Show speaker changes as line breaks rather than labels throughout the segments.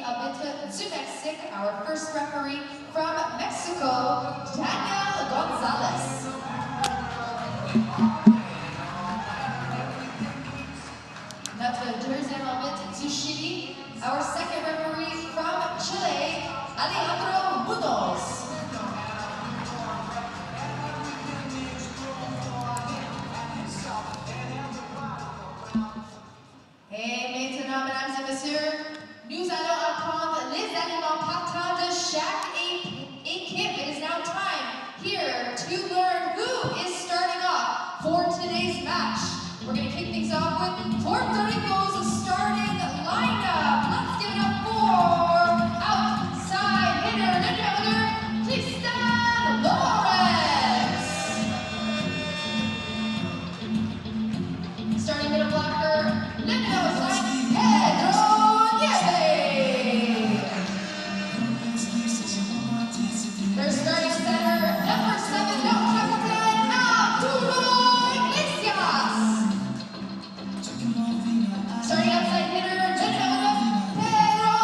to Mexico, our first referee from Mexico, Daniel Gonzalez. Notre deuxième arbitre du Chili, our second referee from Chile, Alejandro Munoz. Et maintenant, mesdames et messieurs, nous allons apprendre les aliments partants de chaque équipe. It is now time here to learn who is starting off for today's match. We're going to kick things off with Puerto Rico's starting lineup. Let's give it up for outside hitter, the governor, Tristan Lawrence. Starting middle blocker, Lindo side, Pedro Nieve. They're starting center, number 7, no captain, Arturo Iglesias. Starting outside hitter, Pedro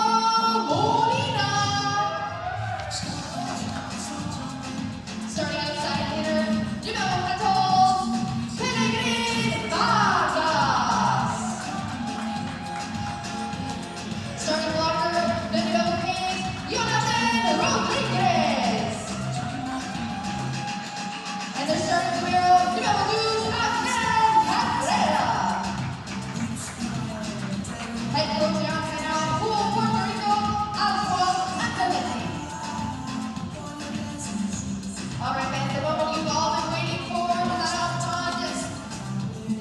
Molina. Starting outside hitter, number 14, Pellegrin Vargas. Starting blocker, the number 8, Jonathan Rodriguez. And they're starting libero, number 2, Rafael Cabrera. Head coach announcement now for Puerto Rico, Alfonso Antonelli. All right, fans, the moment you've all been waiting for, nous allons prendre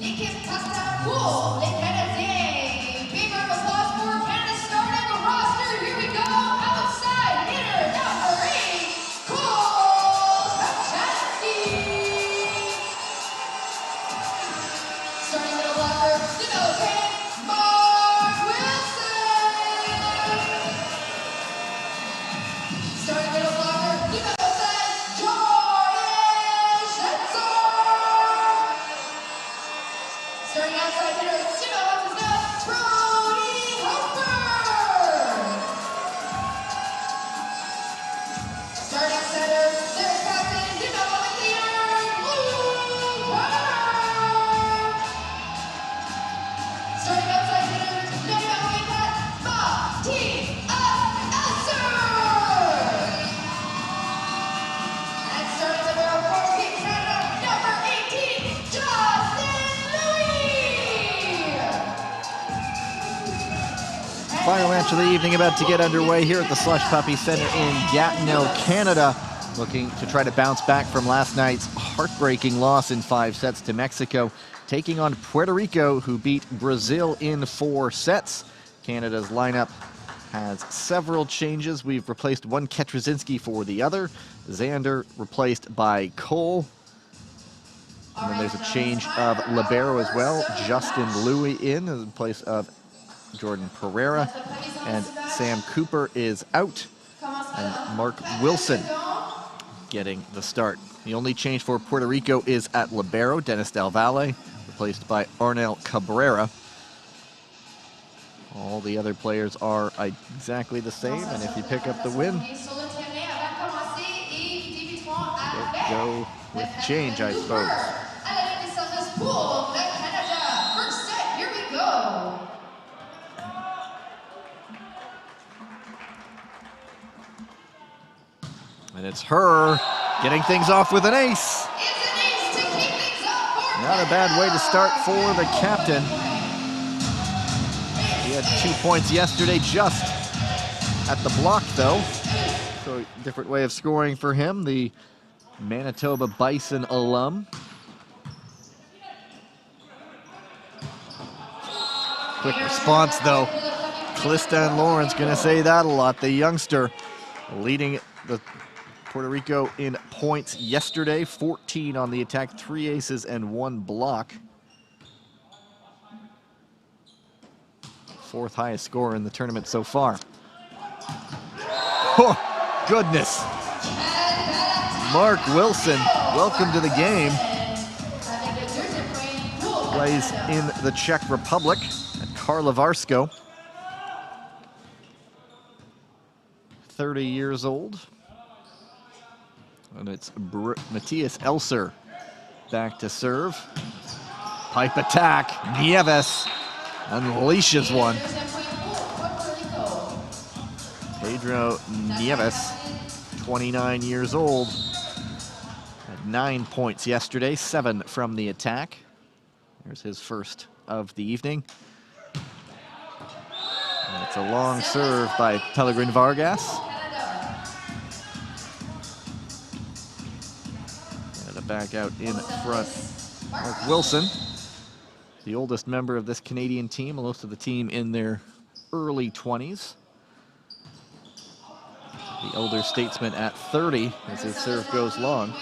l'équipe Pasta pour les Canadiens. Big round of applause for Canada's starting roster. Here we go. Outside hitter number 8, Cole Kachansky. Starting middle blocker, number 10, Mark Wilson. Starting middle blocker, number 7, Jordan Schenzer. Starting outside hitter, number 9, Brody Hopper. Starting center, their captain, number 11, Luke Turner. Starting outside hitter, number 8, Martin Elser. And starting libero for Team Canada, number 18, Justin Louis.
Final match of the evening about to get underway here at the Slush Puppy Center in Gatineau, Canada. Looking to try to bounce back from last night's heartbreaking loss in 5 sets to Mexico. Taking on Puerto Rico, who beat Brazil in 4 sets. Canada's lineup has several changes. We've replaced one Ketrazinski for the other. Xander replaced by Cole. And then there's a change of libero as well. Justin Louis in place of Jordan Pereira, and Sam Cooper is out, and Mark Wilson getting the start. The only change for Puerto Rico is at libero. Dennis Del Valle replaced by Arnel Cabrera. All the other players are exactly the same, and if you pick up the win, go with change, I suppose.
First set, here we go.
And it's her getting things off with an ace. Not a bad way to start for the captain. He had 2 points yesterday just at the block, though. So different way of scoring for him, the Manitoba Bison alum. Quick response, though. Tristan Lawrence going to say that a lot. The youngster leading the Puerto Rico in points yesterday, 14 on the attack, 3 aces and 1 block. 4th highest scorer in the tournament so far. Oh, goodness. Mark Wilson, welcome to the game. Plays in the Czech Republic at Karlovarsko. 30 years old. And it's Matthias Elser back to serve. Pipe attack. Nieves unleashes one. Pedro Nieves, 29 years old. Had 9 points yesterday, 7 from the attack. There's his first of the evening. And it's a long serve by Pellegrin Vargas. Canada back out in front. Mark Wilson, the oldest member of this Canadian team, most of the team in their early 20s. The elder statesman at 30 as his serve goes long.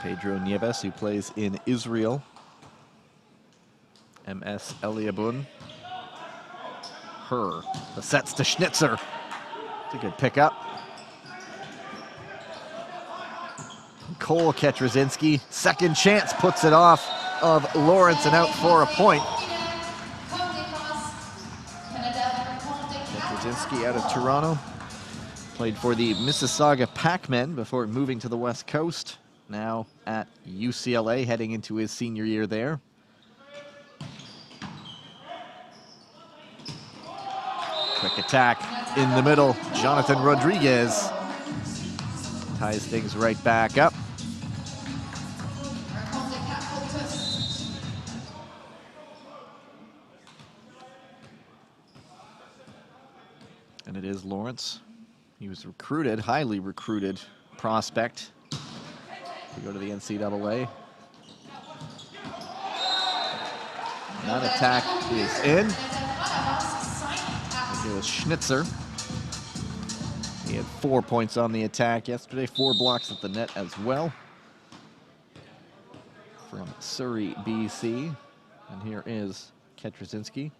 Pedro Nieves, who plays in Israel. MS Eliabun. Her. The sets to Schnitzer. It's a good pickup. Cole Ketrazinski, second chance, puts it off of Lawrence and out for a point. Ketrazinski out of Toronto. Played for the Mississauga Pac-Men before moving to the West Coast. Now at UCLA, heading into his senior year there. Quick attack in the middle. Jonathan Rodriguez ties things right back up. And it is Lawrence. He was recruited, highly recruited prospect to go to the NCAA. That attack is in. It was Schnitzer. He had 4 points on the attack yesterday, 4 blocks at the net as well. From Surrey, BC. And here is Ketrazinski,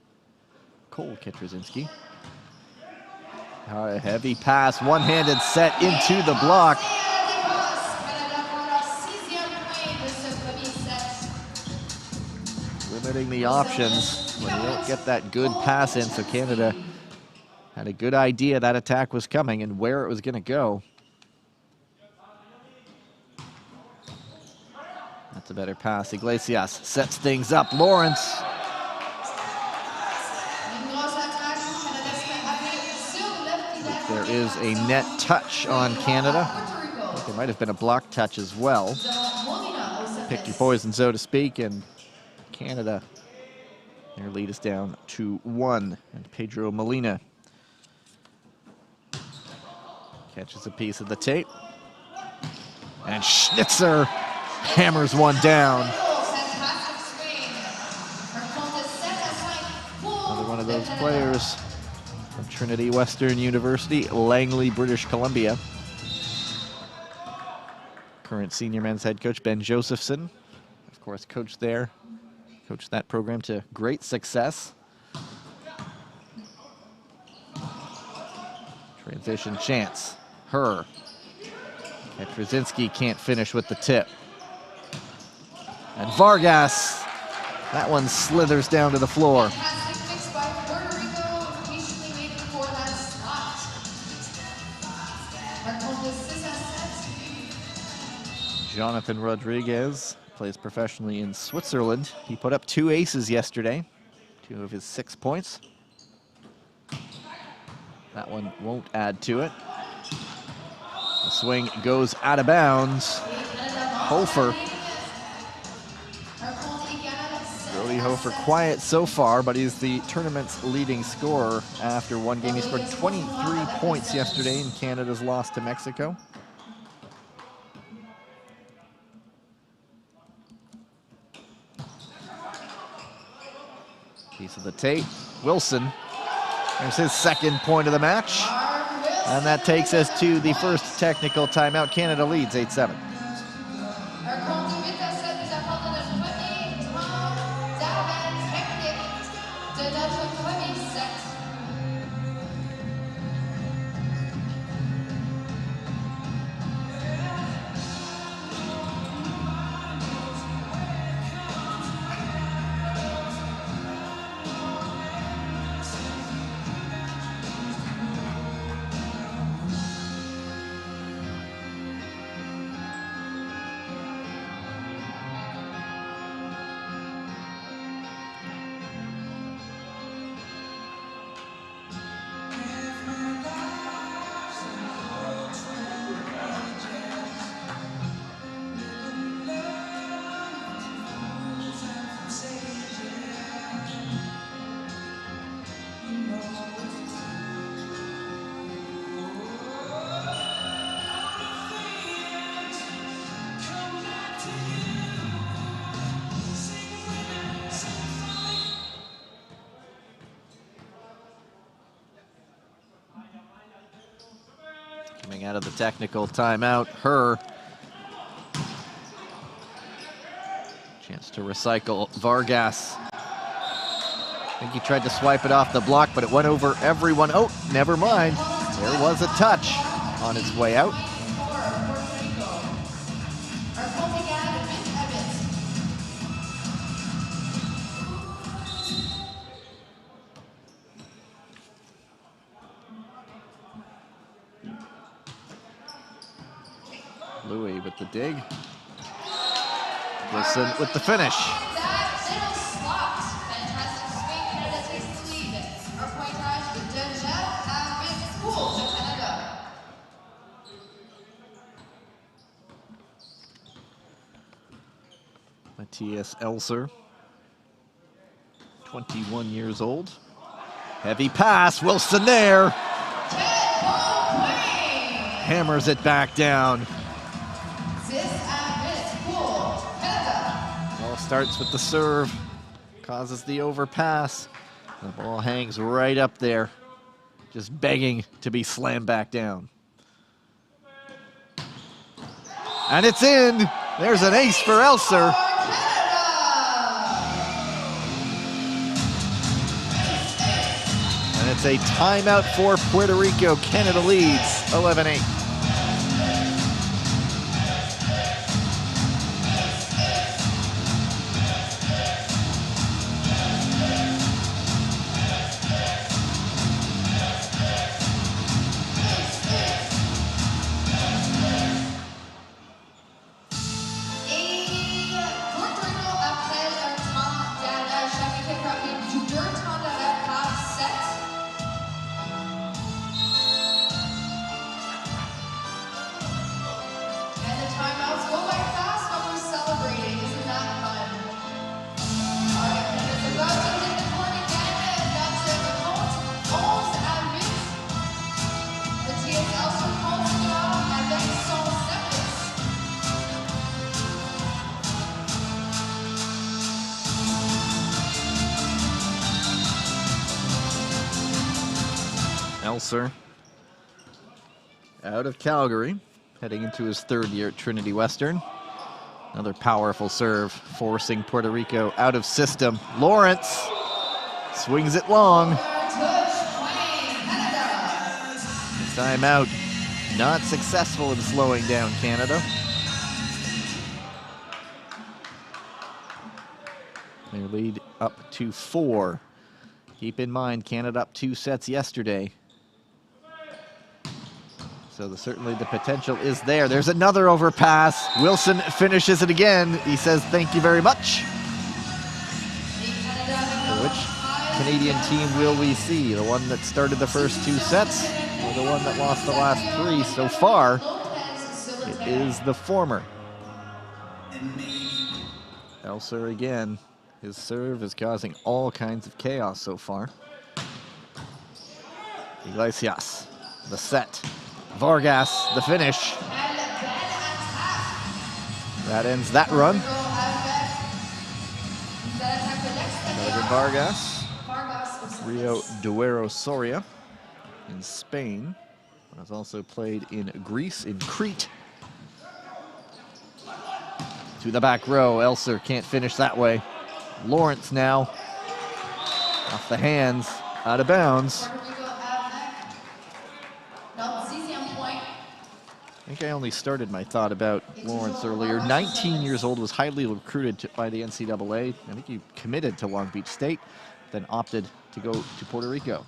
Cole Ketrazinski. A heavy pass, one-handed set into the block. Limiting the options when you don't get that good pass in, so Canada had a good idea that attack was coming and where it was going to go. That's a better pass. Iglesias sets things up. Lawrence. There is a net touch on Canada. I think there might have been a block touch as well. Pick your poison, so to speak, and Canada, their lead is down to 1. And Pedro Molina catches a piece of the tape. And Schnitzer hammers one down. Another one of those players from Trinity Western University, Langley, British Columbia. Current senior men's head coach Ben Josephson, of course, coached there. Coached that program to great success. Transition chance. Her. Ketrazinski can't finish with the tip. And Vargas, that one slithers down to the floor. Jonathan Rodriguez plays professionally in Switzerland. He put up 2 aces yesterday, 2 of his 6 points. That one won't add to it. The swing goes out of bounds. Hofer. Brody Hofer quiet so far, but he's the tournament's leading scorer after one game. He scored 23 points yesterday in Canada's loss to Mexico. Piece of the tape. Wilson. There's his second point of the match. And that takes us to the first technical timeout. Canada leads 8-7. Coming out of the technical timeout, her. Chance to recycle Vargas. I think he tried to swipe it off the block, but it went over everyone. Oh, never mind. There was a touch on its way out. Louis with the dig. Wilson with the finish. Matthias Elser, 21 years old. Heavy pass, Wilson there. Hammers it back down. Ball starts with the serve, causes the overpass. The ball hangs right up there, just begging to be slammed back down. And it's in. There's an ace for Elser. And it's a timeout for Puerto Rico. Canada leads 11-8. Elser out of Calgary, heading into his third year at Trinity Western. Another powerful serve, forcing Puerto Rico out of system. Lawrence swings it long. Timeout, not successful in slowing down Canada. Their lead up to 4. Keep in mind, Canada up 2 sets yesterday. So certainly the potential is there. There's another overpass. Wilson finishes it again. He says, thank you very much. So which Canadian team will we see? The one that started the first 2 sets or the one that lost the last 3? So far, it is the former. Elser again. His serve is causing all kinds of chaos so far. Iglesias, the set. Vargas, the finish. That ends that run. Another good Vargas. Rio Duero Soria in Spain. Has also played in Greece, in Crete. To the back row, Elser can't finish that way. Lawrence now, off the hands, out of bounds. I think I only started my thought about Lawrence earlier. 19 years old, was highly recruited by the NCAA. I think he committed to Long Beach State, then opted to go to Puerto Rico.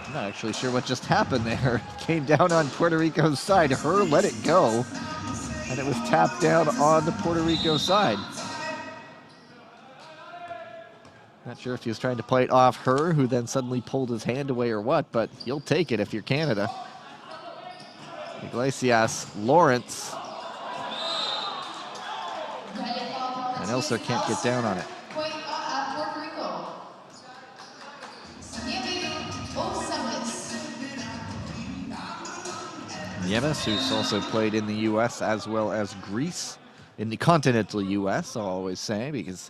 I'm not actually sure what just happened there. Came down on Puerto Rico's side. Her let it go, and it was tapped down on the Puerto Rico side. Not sure if he was trying to play it off her, who then suddenly pulled his hand away or what, but you'll take it if you're Canada. Iglesias, Lawrence. And Elser can't get down on it. Nieves, who's also played in the U.S. as well as Greece, in the continental U.S., I'll always say, because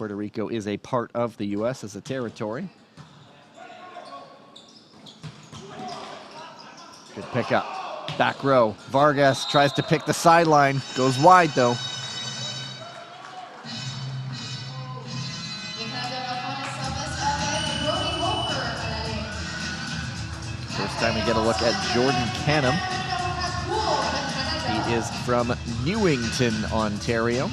Puerto Rico is a part of the U.S. as a territory. Good pickup. Back row. Vargas tries to pick the sideline. Goes wide, though. First time we get a look at Jordan Canham. He is from Newington, Ontario.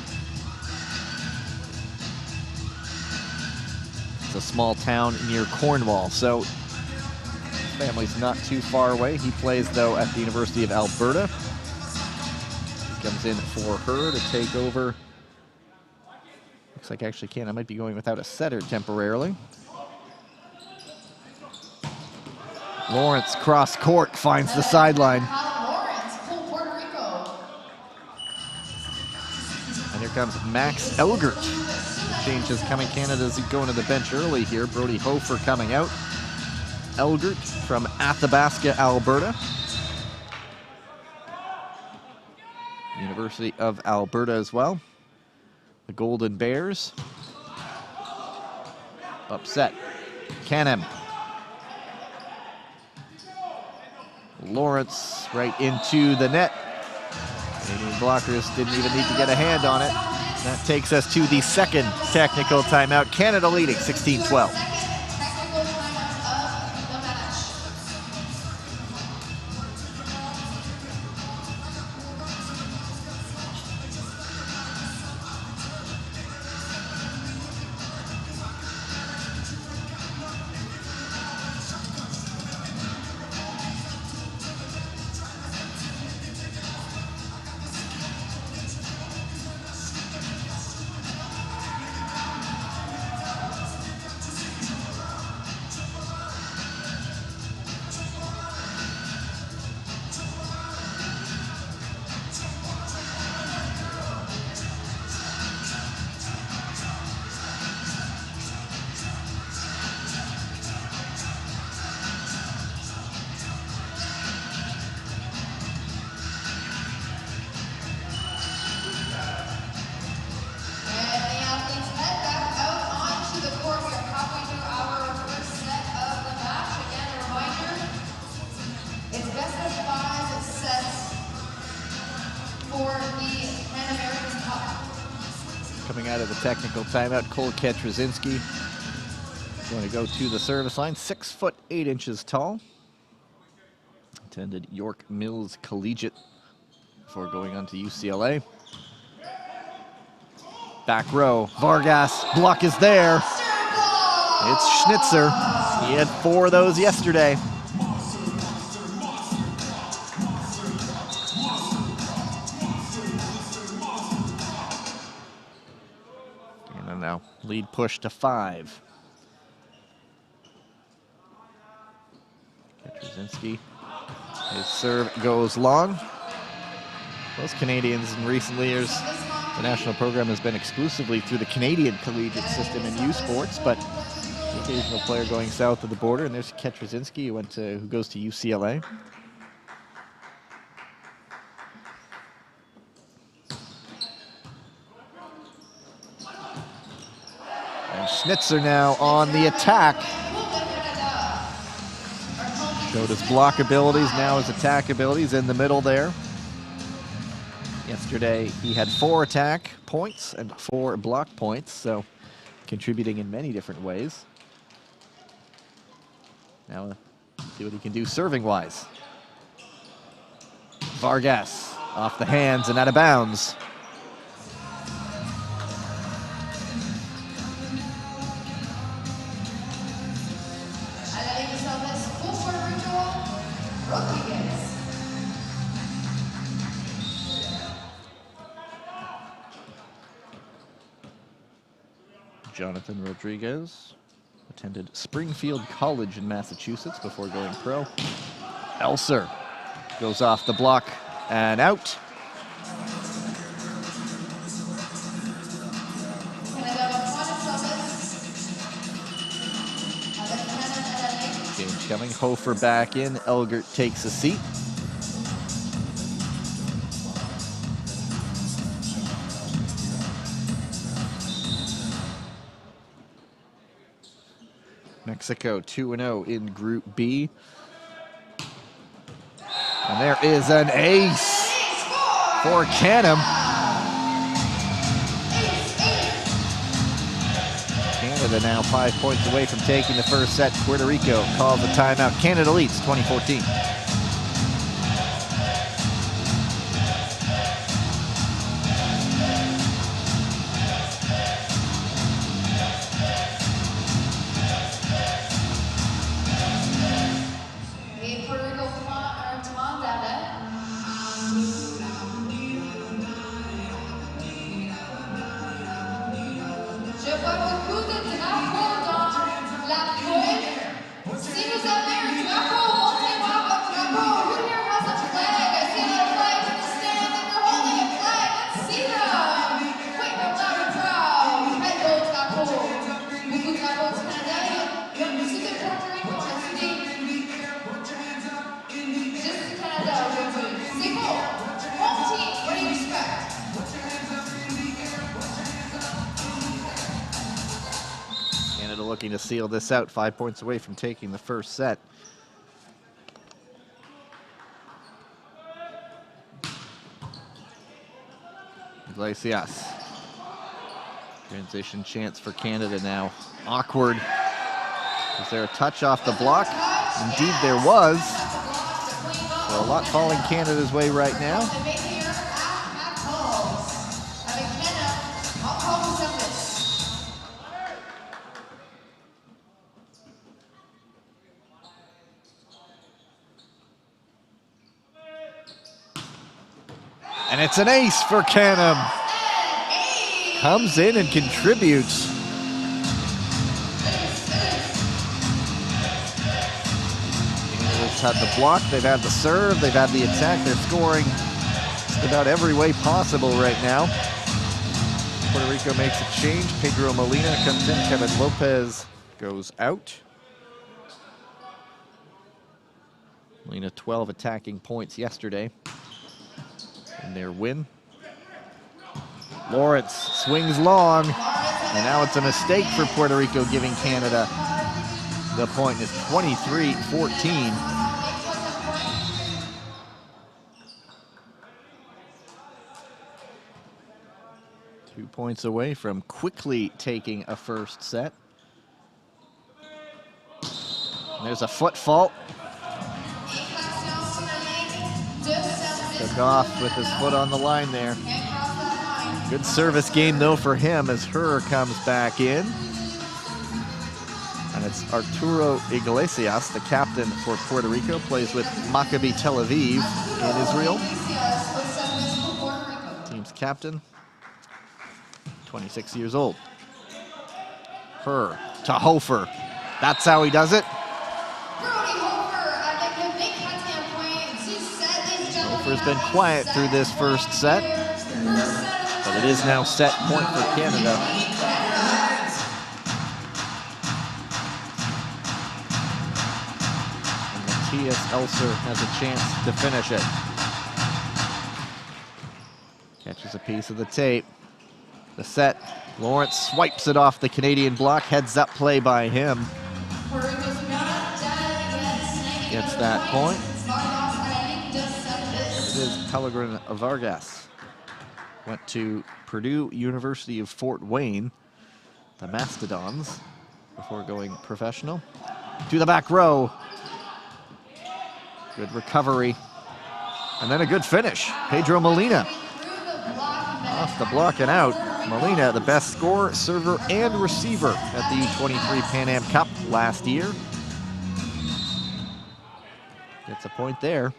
It's a small town near Cornwall, so his family's not too far away. He plays, though, at the University of Alberta. He comes in for her to take over. Looks like actually Canham might be going without a setter temporarily. Lawrence cross court finds the sideline.
Puerto Rico.
And here comes Max Elgert. Changes coming. Canada's going to the bench early here. Brody Hofer coming out. Elgert from Athabasca, Alberta. University of Alberta as well. The Golden Bears. Upset. Canham. Lawrence right into the net. Canadian blockers didn't even need to get a hand on it. That takes us to the second technical timeout. Canada leading 16-12. Coming out of the technical timeout, Cole Ketrazinski going to go to the service line. 6'8" tall. Attended York Mills Collegiate before going on to UCLA. Back row, Vargas, block is there. It's Schnitzer. He had 4 of those yesterday. And now lead push to 5. Ketrazinski. His serve goes long. Most Canadians in recent years, the national program has been exclusively through the Canadian collegiate system in U Sports, but the occasional player going south of the border, and there's Ketrazinski who goes to UCLA. And Schnitzer now on the attack. Showed his block abilities, now his attack abilities in the middle there. Yesterday, he had 4 attack points and 4 block points, so contributing in many different ways. Now, see what he can do serving-wise. Vargas off the hands and out of bounds. Jonathan Rodriguez attended Springfield College in Massachusetts before going pro. Elser goes off the block and out. Change coming, Hofer back in, Elgert takes a seat. Mexico 2-0 in Group B. And there is an ace for Canham. Canada now 5 points away from taking the first set. Puerto Rico calls a timeout. Canada leads 2014. Looking to seal this out, 5 points away from taking the first set. Iglesias. Transition chance for Canada now. Awkward. Is there a touch off the block? Indeed there was. So a lot falling Canada's way right now. And it's an ace for Canham. Comes in and contributes. Canada's had the block, they've had the serve, they've had the attack. They're scoring just about every way possible right now. Puerto Rico makes a change. Pedro Molina comes in. Kevin Lopez goes out. Molina 12 attacking points yesterday in their win. Lawrence swings long, and now it's a mistake for Puerto Rico, giving Canada the point. It's 23-14. Two points away from quickly taking a first set. And there's a foot fault. Took off with his foot on the line there. Good service game though for him as Herr comes back in. And it's Arturo Iglesias, the captain for Puerto Rico, plays with Maccabi Tel Aviv in Israel. Team's captain, 26 years old. Herr to Hofer. That's how he does it. Hofer's been quiet through this first set, but it is now set point for Canada. And Matthias Elser has a chance to finish it. Catches a piece of the tape. The set, Lawrence swipes it off the Canadian block, heads up play by him. Gets that point. It is Pellegrin Vargas. Went to Purdue University of Fort Wayne, the Mastodons, before going professional. To the back row. Good recovery. And then a good finish. Pedro Molina. Off the block and out. Molina, the best scorer, server, and receiver at the U23 Pan Am Cup last year. Gets a point there.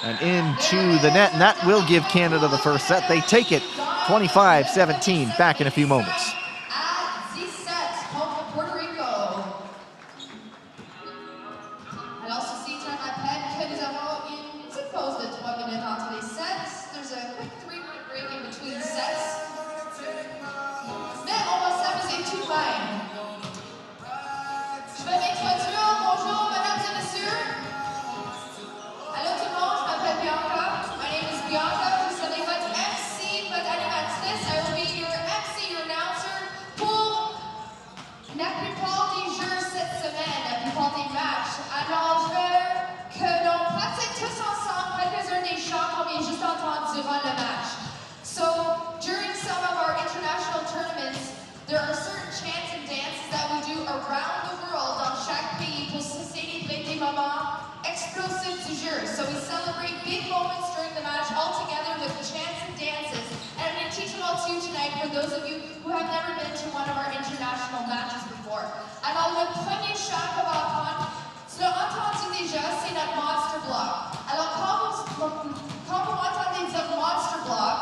And into the net, and that will give Canada the first set. They take it 25-17. Back in a few moments.
Bianca, vous savez votre MC, votre animatrice. I will be your MC, your announcer. jeu. So we celebrate big moments during the match all together with chants and dances. And I'm going to teach them all to you tonight for those of you who have never been to one of our international matches before. Alors le premier chant qu'on va apprendre, tu l'as entendu déjà, c'est notre monster block. Alors quand vous m'entendez dire monster block,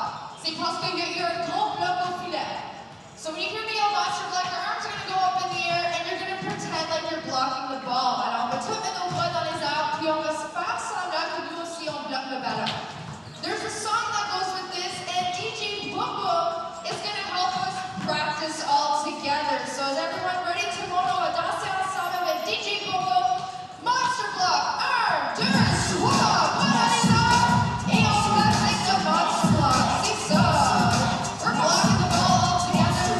c'est parce qu'il y a un gros bloc au filet. So when you hear me yell monster block, your arms are going to go up in the air and you're going to pretend like you're blocking the ball. Alors on va tout mettre nos bras dans les airs, puis on va se faire semblant que nous aussi on bloque le ballon. There's a song that goes with this, and DJ Boom Boom is going to help us practice all together. So is everyone ready? Tout le monde, on va danser ensemble avec DJ Boom Boom. Monster block, 1, 2, 3, voilà les arms, et on se passe avec le monster block, c'est ça. We're blocking the ball all together.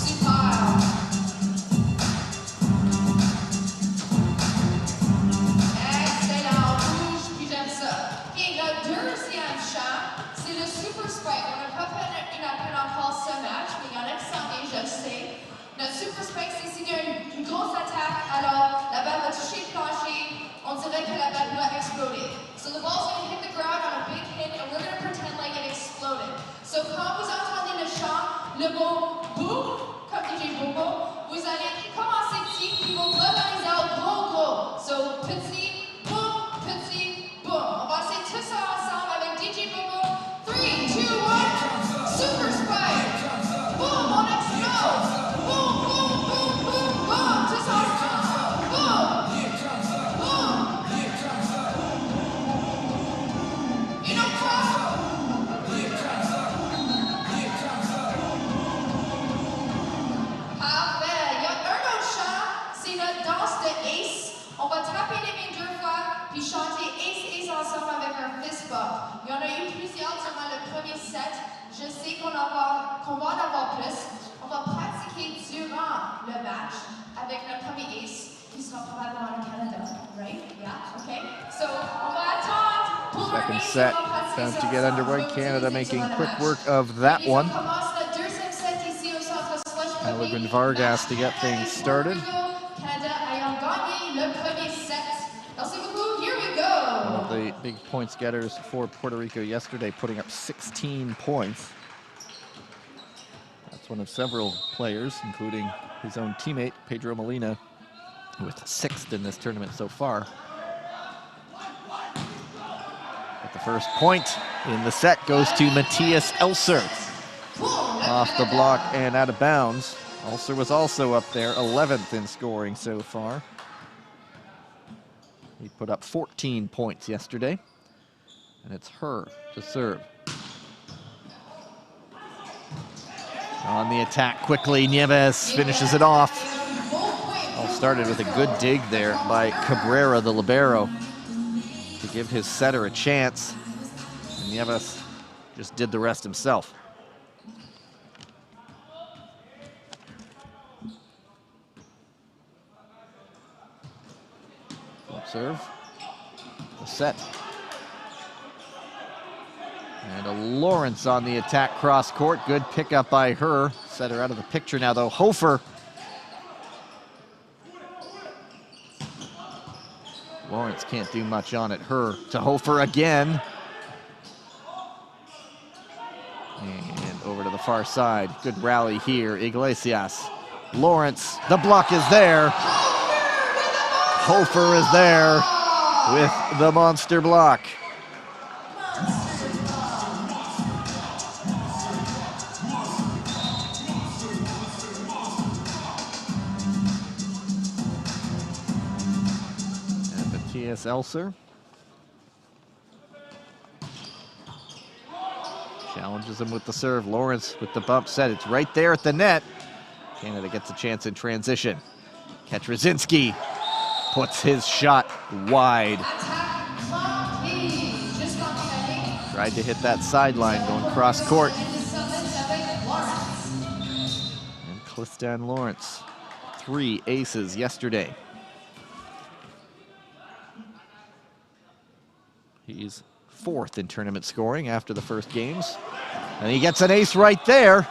Super. Excellent, rouge, puis j'aime ça. Et le deuxième chant, c'est le super spike. On n'a pas appelle encore ce match, mais il y en a qui s'en viennent, je le sais. Notre super spike, c'est s'il y a une grosse attaque, alors la balle va toucher le plancher, on dirait que la balle va exploser. So the ball's going to hit the ground on a big hit, and we're going to pretend like it exploded. So quand vous entendez le chant, le mot boom, comme DJ Bobo, vous allez commencer petit, puis vos bras dans les airs, gros. So petit, boom. On va essayer tout ça ensemble avec DJ Bobo. 3, 2, 1, super spike. Boom, on explose. Boom, tous ensemble. Boom. Une autre fois. Parfait. Il y a un autre chant, c'est notre danse de Ace. On va taper les mains 2 fois, puis chanter Ace ensemble avec un fist bump. Il y en a eu plusieurs durant le premier set. Je sais qu'on va en avoir plus. On va pratiquer durant le match avec notre premier Ace, qui sera probablement au Canada, right? Yeah, okay. So, on va attendre pour un
Second
Ace,
set
on va pratiquer
about
ça
to get
ensemble.
underway.
On va
Canada
utiliser
making
durant le
quick
match.
work of that
Et
one.
on commence le deuxième set ici au centre Slush Puppy.
Allegren Vargas to get things started.
Canada ayant gagné le premier set. Merci beaucoup. Here we go.
One of the big points getters for Puerto Rico yesterday, putting up 16 points. That's one of several players, including his own teammate, Pedro Molina, with 6th in this tournament so far. But the first point in the set goes to Matthias Elser. Off the block and out of bounds. Elser was also up there, 11th in scoring so far. He put up 14 points yesterday. And it's her to serve. On the attack quickly, Nieves finishes it off. All started with a good dig there by Cabrera, the libero, to give his setter a chance. And Nieves just did the rest himself. Serve, the set. And a Lawrence on the attack cross court. Good pickup by her. Set her out of the picture now though. Hofer. Lawrence can't do much on it. Her to Hofer again. And over to the far side. Good rally here. Iglesias. Lawrence. The block is there. Hofer is there with the monster block. And Matthias Elser challenges him with the serve. Lawrence with the bump set. It's right there at the net. Canada gets a chance in transition. Ketrazinski puts his shot wide. Tried to hit that sideline going cross court. And Clifton Lawrence, 3 aces yesterday. He's 4th in tournament scoring after the first games. And he gets an ace right there.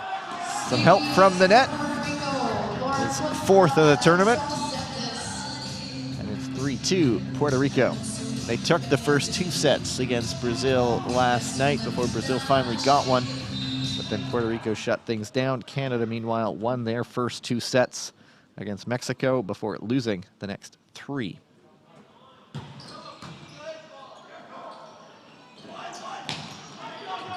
Some help from the net. His 4th of the tournament. 6-2, Puerto Rico. They took the first 2 sets against Brazil last night before Brazil finally got one. But then Puerto Rico shut things down. Canada, meanwhile, won their first 2 sets against Mexico before losing the next 3.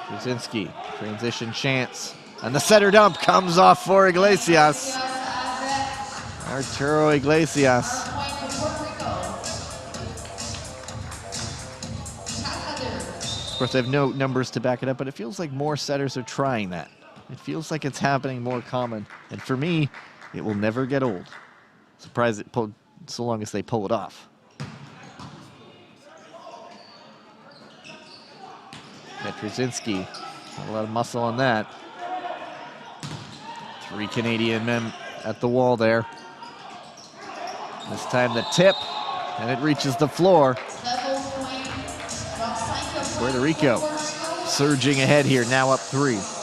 Brzezinski, transition chance. And the setter dump comes off for Iglesias. Arturo Iglesias. Of course, I have no numbers to back it up, but it feels like more setters are trying that. It feels like it's happening more common. And for me, it will never get old. Surprised it pulled so long as they pull it off. Brzezinski, a lot of muscle on that. 3 Canadian men at the wall there. This time the tip, and it reaches the floor. Puerto Rico surging ahead here, now up 3. Just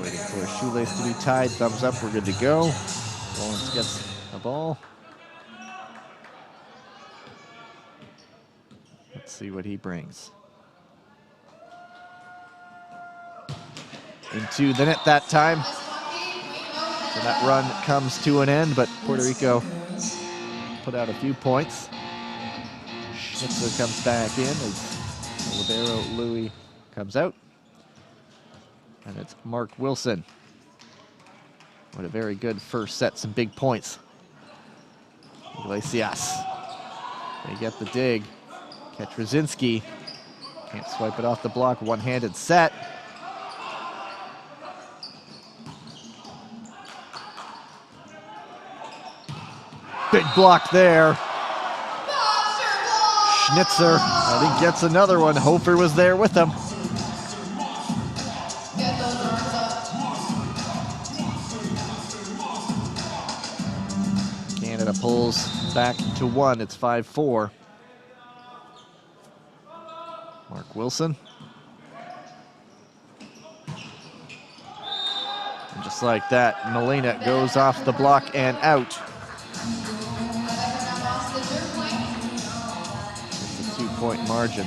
waiting for a shoelace to be tied. Thumbs up, we're good to go. Lawrence gets the ball. Let's see what he brings. Into the net that time. So that run comes to an end, but Puerto Rico put out a few points. Schnitzer comes back in as libero Louis comes out. And it's Mark Wilson. What a very good first set, some big points. Iglesias. They get the dig. Catch Brzezinski. Can't swipe it off the block, one-handed set. Big block there. Schnitzer, I think, gets another one. Hofer was there with him. Canada pulls back to 1. It's 5-4. Mark Wilson. And just like that, Molina goes off the block and out. It's a 2-point margin.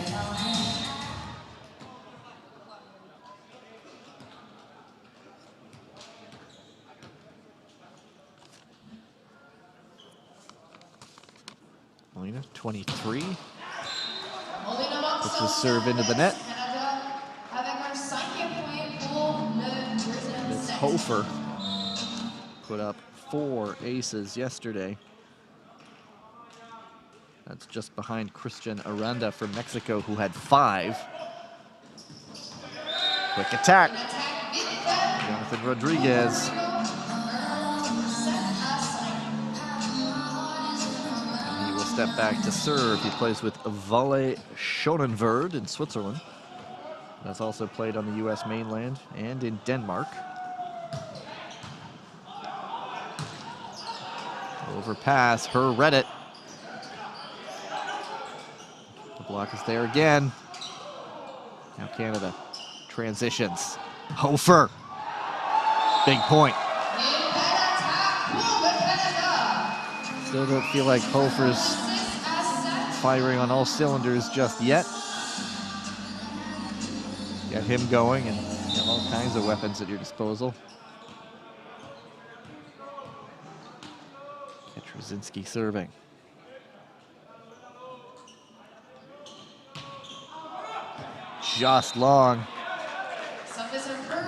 Molina, 23. Puts his serve into the net. It's Hofer. Put up 4 aces yesterday. That's just behind Christian Aranda from Mexico, who had 5. Quick attack. Jonathan Rodriguez. And he will step back to serve. He plays with Valle Schonenverd in Switzerland. That's also played on the U.S. mainland and in Denmark. Overpass, her read it. The block is there again. Now Canada transitions. Hofer. Big point. Still don't feel like Hofer's firing on all cylinders just yet. Get him going, and you have all kinds of weapons at your disposal. Brzezinski serving. Just long. It's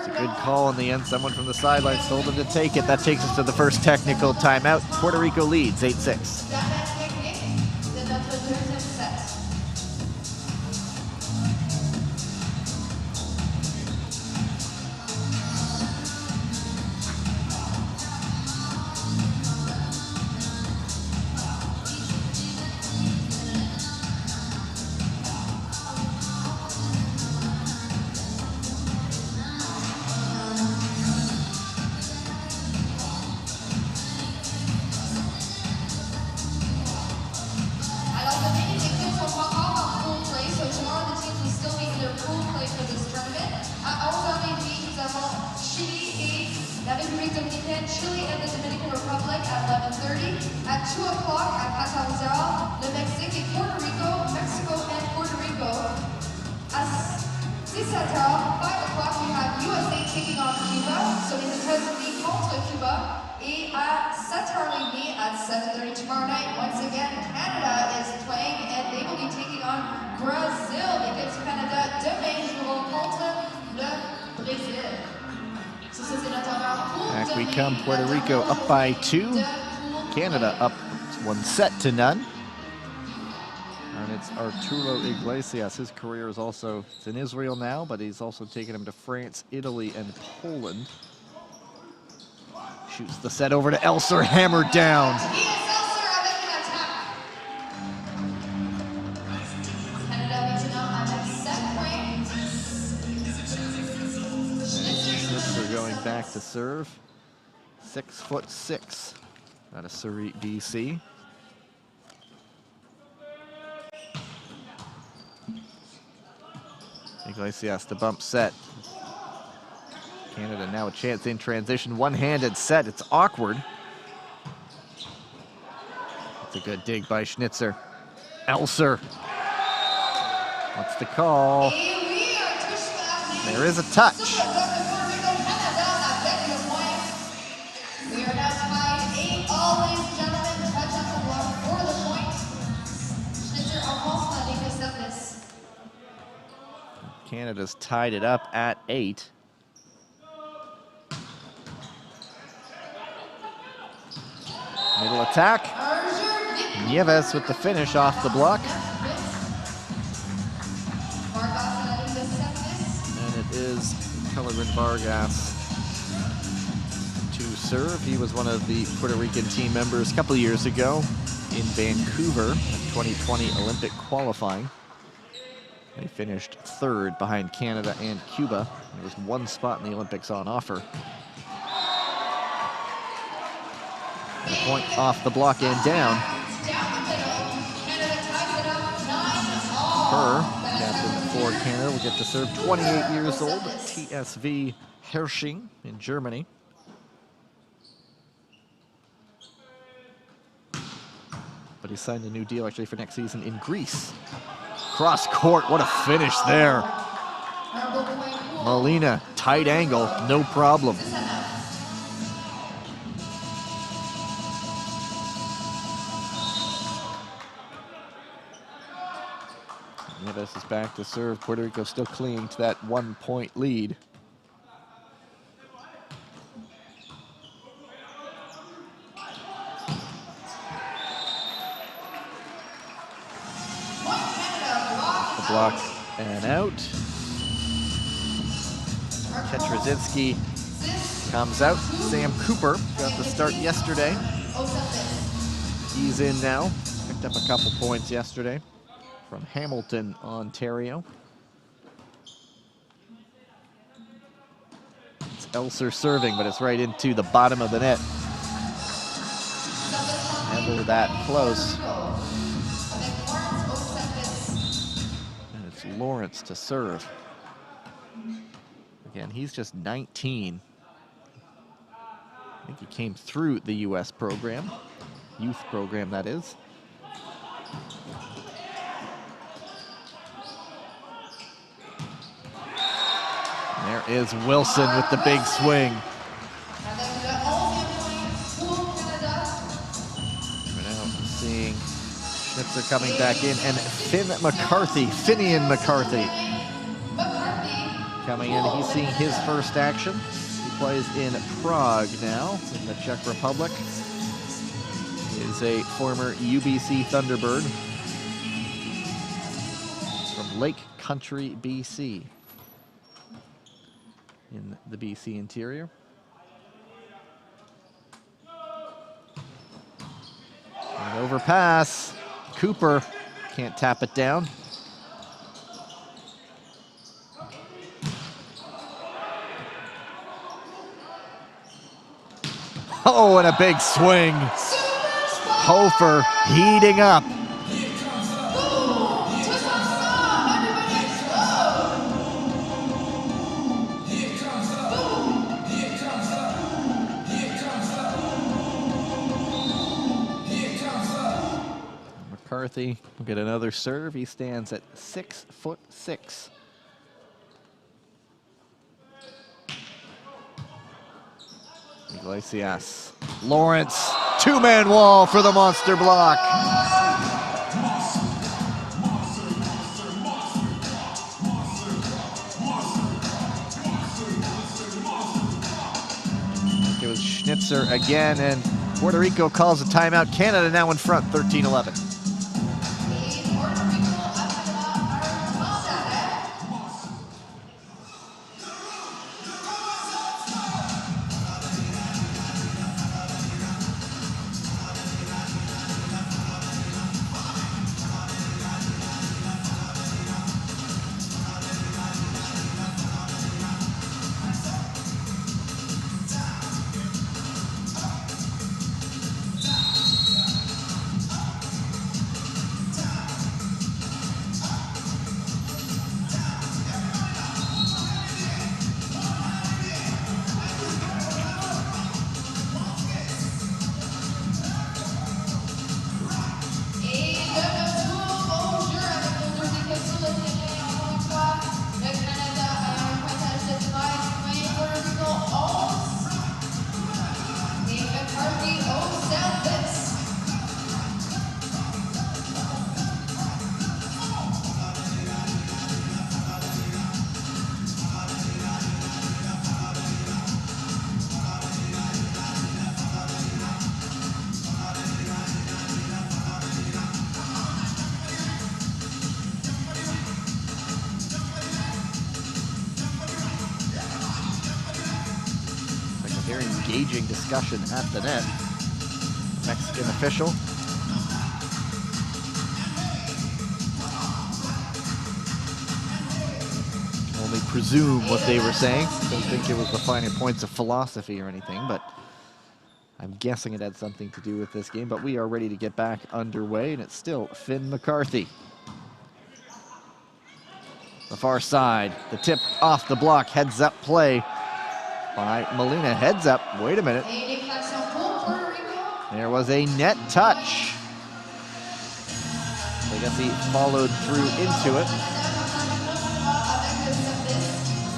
a good call in the end. Someone from the sidelines told him to take it. That takes us to the first technical timeout. Puerto Rico leads 8-6.
Dominican, Chile, and the Dominican Republic at 11:30. At 2 o'clock at Patalzal, Le Mexique, Puerto Rico, Mexico, and Puerto Rico. At 6 o'clock, we have USA taking on Cuba. So les États-Unis contre Cuba. Et à 7h30 at 7:30 tomorrow night, once again, Canada is playing and they will be taking on Brazil. L'équipe du Canada demain joueront contre le Brésil. So ça, c'est notre horaire pour
Back we
demain.
come, Puerto Rico up by 2. Canada up 1-0. And it's Arturo Iglesias. His career is also, it's in Israel now, but he's also taken him to France, Italy, and Poland. Shoots the set over to Elser, hammered down. Schnitzer going back to serve. 6'6", out of Surrey, BC. Iglesias the bump set. Canada now a chance in transition, one-handed set, it's awkward. It's a good dig by Schnitzer. Elser. What's the call? There is a touch.
We are now tied 8 all, ladies and gentlemen. Touch up the block for the point. Schnitzer almost letting us up this.
Canada's tied it up at 8. Middle attack. Nieves with the finish off the block. And it is Pellerin Vargas to serve. He was one of the Puerto Rican team members a couple years ago in Vancouver, 2020 Olympic qualifying. They finished 3rd behind Canada and Cuba. There was 1 spot in the Olympics on offer. And a point off the block and down. Her, captain for Canada, will get to serve. 28 years old, TSV Hersching in Germany. But he signed a new deal actually for next season in Greece. Cross court, what a finish there. Molina, tight angle, no problem. Nieves is back to serve. Puerto Rico still clinging to that 1-point lead. The block and out. Chetrzinski comes out. Sam Cooper got the start yesterday. He's in now. Picked up a couple points yesterday from Hamilton, Ontario. It's Elser serving, but it's right into the bottom of the net. Never that close. And it's Lawrence to serve. Again, he's just 19. I think he came through the U.S. program, youth program that is. There is Wilson with the big swing. We're now seeing Schnitzer coming back in, and Finian McCarthy coming in. He's seeing his first action. He plays in Prague now, in the Czech Republic. He is a former UBC Thunderbird from Lake Country, BC. In the BC interior. An overpass. Cooper can't tap it down. Oh, and a big swing. Hofer heating up. McCarthy will get another serve. He stands at 6'6". Iglesias. Lawrence, two-man wall for the monster block. It was Schnitzer again, and Puerto Rico calls a timeout. Canada now in front, 13-11. Very engaging discussion at the net. Mexican official. Only presume what they were saying. Don't think it was the finer points of philosophy or anything, but I'm guessing it had something to do with this game. But we are ready to get back underway, and it's still Finn McCarthy. The far side, the tip off the block, heads up play by Molina. Heads up, wait a minute. There was a net touch. I guess he followed through into it.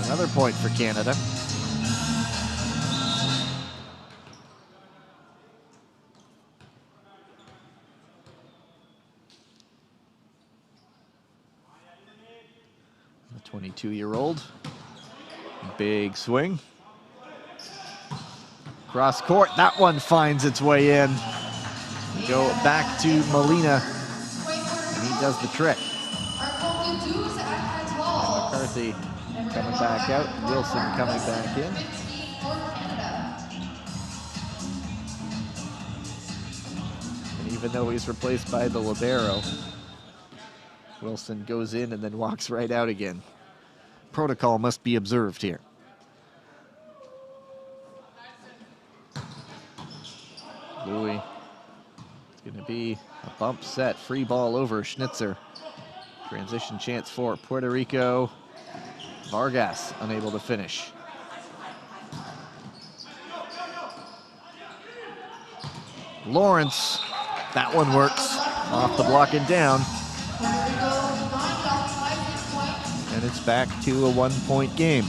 Another point for Canada. The 22-year-old. Big swing. Cross court, that one finds its way in. We go back to Molina, and he does the trick. And McCarthy coming back out, Wilson coming back in. And even though he's replaced by the libero, Wilson goes in and then walks right out again. Protocol must be observed here. Louis. It's going to be a bump set. Free ball over Schnitzer. Transition chance for Puerto Rico. Vargas unable to finish. Lawrence. That one works. Off the block and down. And it's back to a one-point game.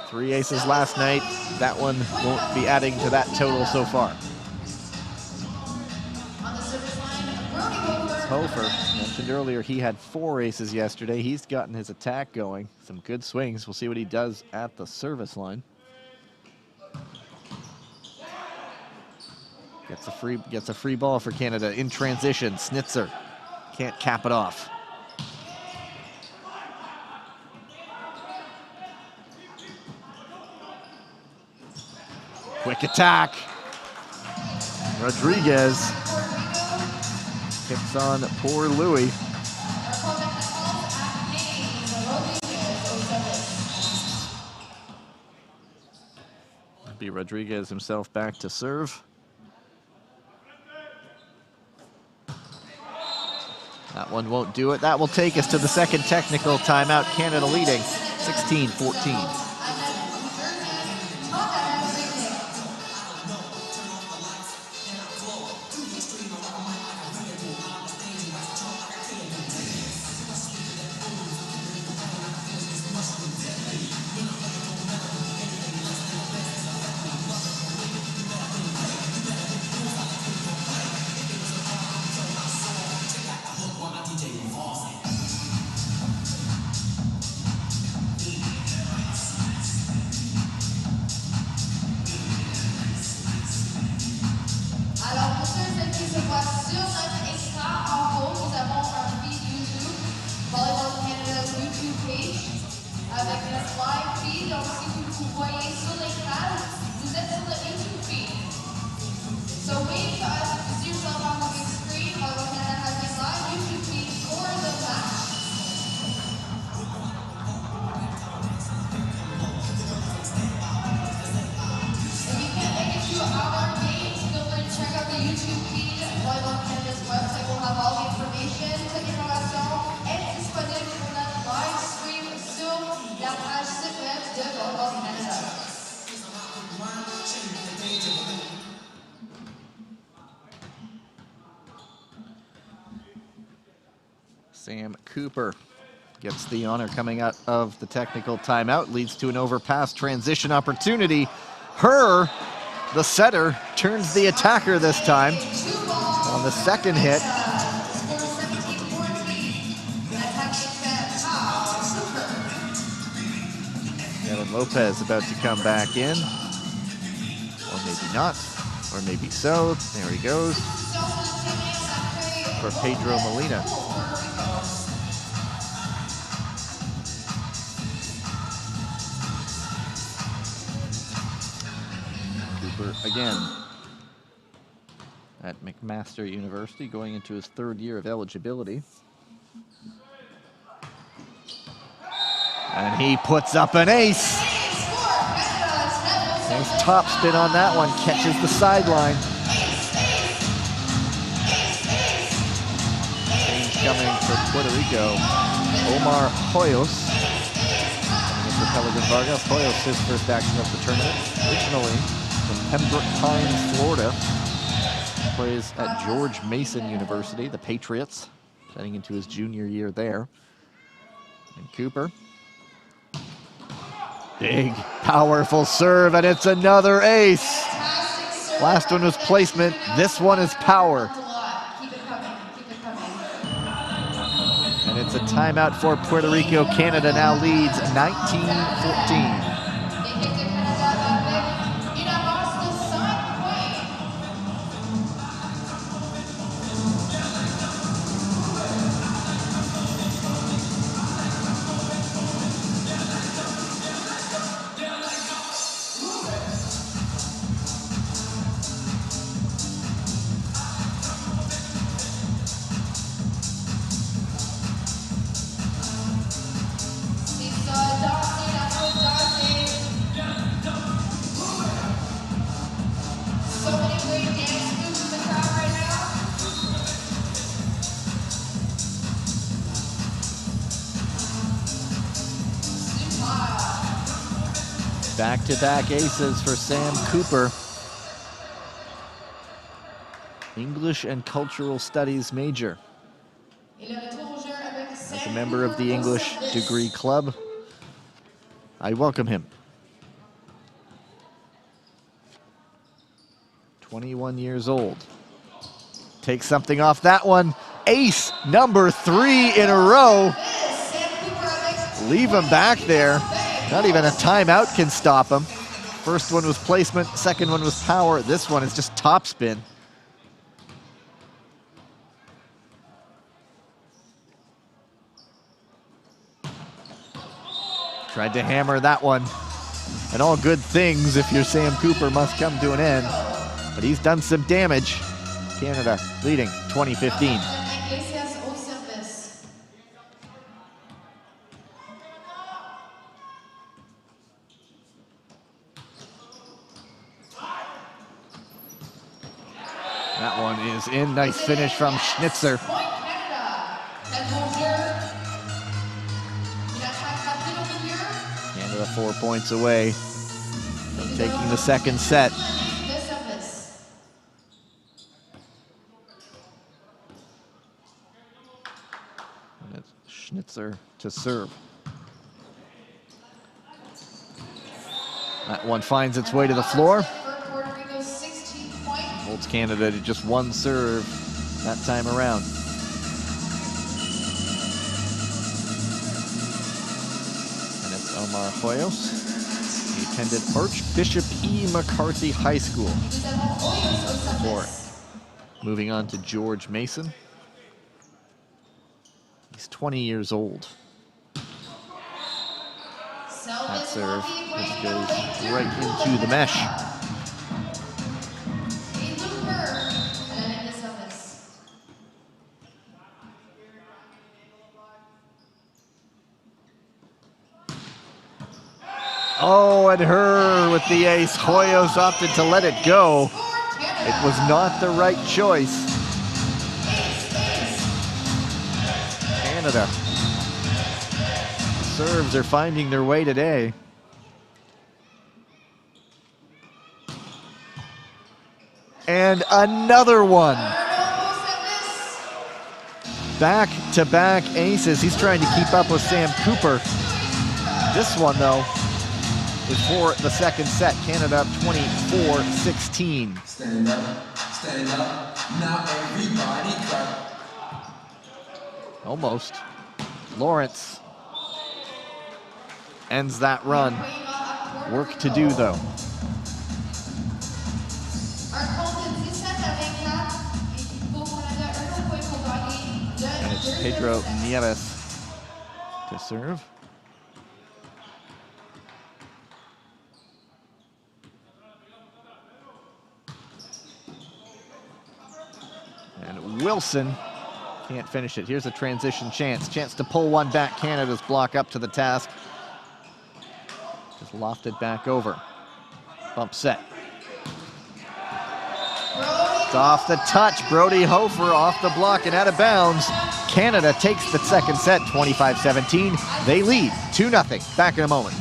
Three aces last night. That one won't be adding to that total so far. Hofer, mentioned earlier, he had 4 aces yesterday. He's gotten his attack going. Some good swings. We'll see what he does at the service line. Gets a free ball for Canada in transition. Schnitzer can't cap it off. Quick attack. Rodriguez hits on poor Louis. It'll be Rodriguez himself back to serve. That one won't do it. That will take us to the second technical timeout. Canada leading 16-14. Sam Cooper gets the honor coming out of the technical timeout, leads to an overpass transition opportunity. Her, the setter, turns the attacker this time on the second hit. Evan Lopez about to come back in, or maybe not, or maybe so. There he goes for Pedro Molina. Again at McMaster University, going into his third year of eligibility. And he puts up an ace. Nice top spin on that one, catches the sideline. Change coming for Puerto Rico. Omar Hoyos. Mr. Pelican Vargas. Hoyos, his first action of the tournament. Originally from Pembroke Pines, Florida. Plays at George Mason University, the Patriots, heading into his junior year there. And Cooper. Big, powerful serve, and it's another ace. Last one was placement, this one is power. And it's a timeout for Puerto Rico. Canada now leads 19-14. Back-to-back aces for Sam Cooper. English and Cultural Studies major. As a member of the English Degree Club, I welcome him. 21 years old. Take something off that one. Ace number 3 in a row. Leave him back there. Not even a timeout can stop him. First one was placement, second one was power. This one is just topspin. Tried to hammer that one. And all good things, if you're Sam Cooper, must come to an end. But he's done some damage. Canada leading 20-15. That one is in. Nice finish from Schnitzer. Canada 4 points away from taking the second set. And it's Schnitzer to serve. That one finds its way to the floor. Holds Canada to just one serve that time around. And it's Omar Hoyos. He attended Archbishop E. McCarthy High School before moving on to George Mason. He's 20 years old. That serve just goes right into the mesh. Oh, and her with the ace. Hoyos opted to let it go. It was not the right choice. Canada. Serves are finding their way today. And another one. Back-to-back aces. He's trying to keep up with Sam Cooper. This one, though, is for the second set. Canada up 24-16.
Stand up, now everybody clap.
Almost. Lawrence ends that run. Work to do, though. And it's Pedro Nieves to serve. And Wilson can't finish it. Here's a transition chance. Chance to pull one back. Canada's block up to the task. Just lofted back over. Bump set. It's off the touch. Brody Hofer off the block and out of bounds. Canada takes the second set, 25-17. They lead 2-0. Back in a moment.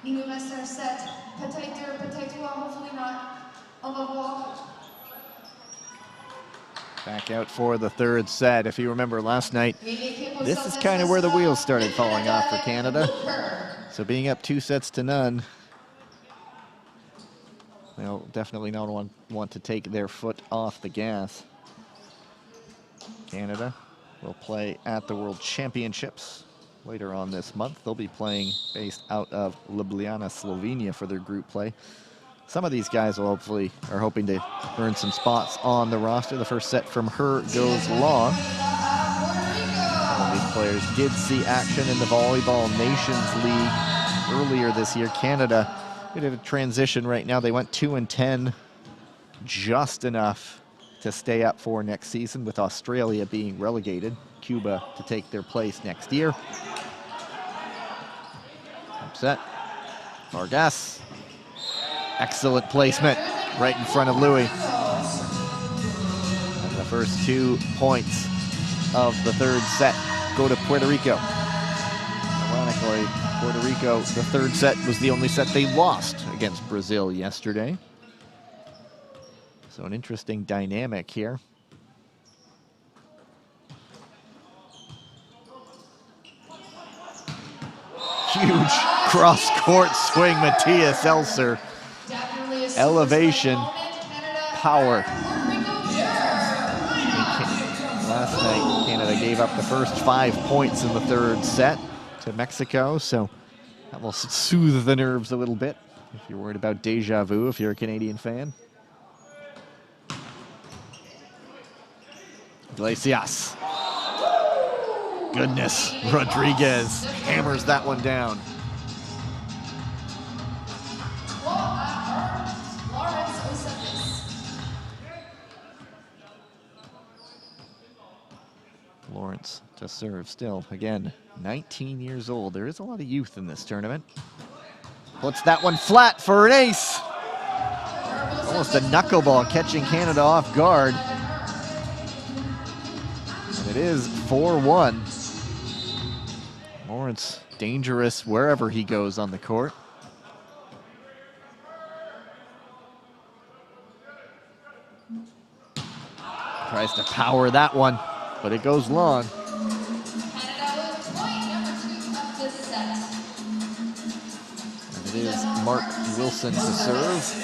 Il nous reste un set. Peut-être deux, peut-être trois, hopefully not. On va voir.
Back out for the third set. If you remember last night, this is kind of where the wheels started falling off for Canada. So being up 2-0, they'll definitely not want to take their foot off the gas. Canada will play at the World Championships later on this month. They'll be playing based out of Ljubljana, Slovenia for their group play. Some of these guys are hoping to earn some spots on the roster. The first set from her goes long. Some of these players did see action in the Volleyball Nations League earlier this year. Canada did a transition right now. They went 2-10, just enough to stay up for next season, with Australia being relegated, Cuba to take their place next year. Upset. Vargas. Excellent placement right in front of Louis. And the first 2 points of the third set go to Puerto Rico. Ironically, Puerto Rico, the third set was the only set they lost against Brazil yesterday. So an interesting dynamic here. Huge cross-court swing, Matthias Elser. Elevation, power. Last night, Canada gave up the first 5 points in the third set to Mexico, so that will soothe the nerves a little bit if you're worried about deja vu, if you're a Canadian fan. Iglesias. Goodness, Rodriguez hammers that one down. Lawrence to serve still. Again, 19 years old. There is a lot of youth in this tournament. Puts that one flat for an ace. Almost a knuckleball, catching Canada off guard. And it is 4-1. Lawrence dangerous wherever he goes on the court. Tries to power that one, but it goes long. And it is Mark Wilson to serve.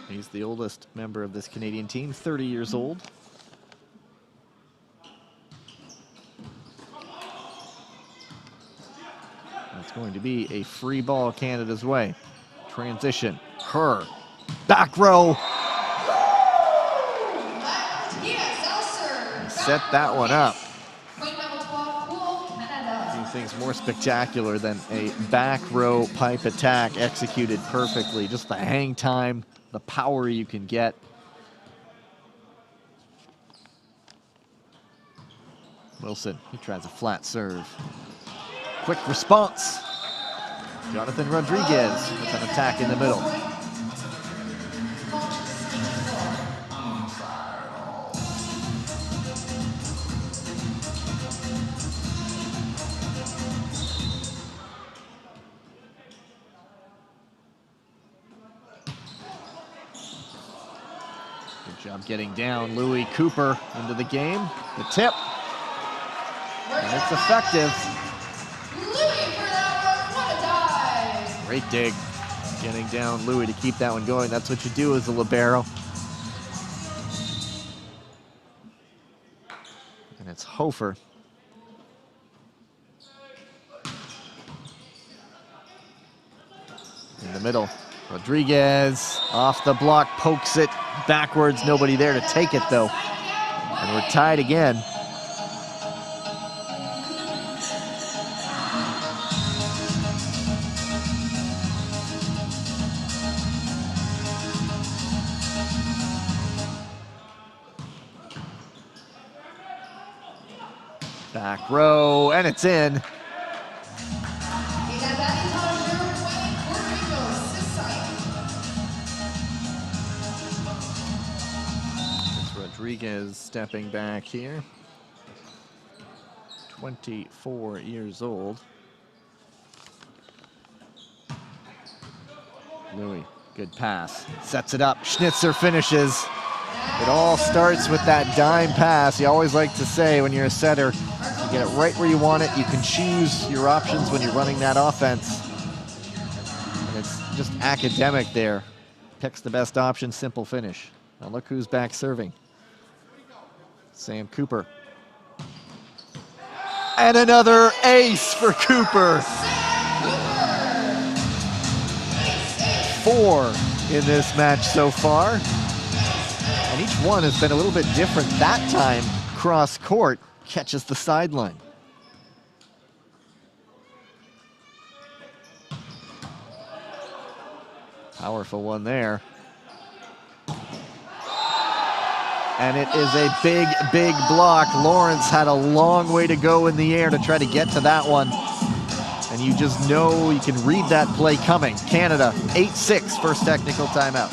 He's the oldest member of this Canadian team, 30 years old. It's going to be a free ball Canada's way. Transition, her, back row. Set that one up. Things more spectacular than a back row pipe attack executed perfectly. Just the hang time, the power you can get. Wilson, he tries a flat serve. Quick response. Jonathan Rodriguez with an attack in the middle. Good job getting down Louis Cooper into the game. The tip. And it's effective. Great dig. Getting down Louis to keep that one going. That's what you do as a libero. And it's Hofer. In the middle. Rodriguez off the block, pokes it backwards. Nobody there to take it though. And we're tied again. Back row, and it's in. It's Rodriguez stepping back here. 24 years old. Louis, good pass. Sets it up. Schnitzer finishes. It all starts with that dime pass. You always like to say when you're a setter, you get it right where you want it. You can choose your options when you're running that offense. And it's just academic there. Picks the best option, simple finish. Now look who's back serving. Sam Cooper. And another ace for Cooper. 4 in this match so far. And each one has been a little bit different. That time, cross court, catches the sideline. Powerful one there. And it is a big, big block. Lawrence had a long way to go in the air to try to get to that one. And you just know, you can read that play coming. Canada, 8-6, first technical timeout.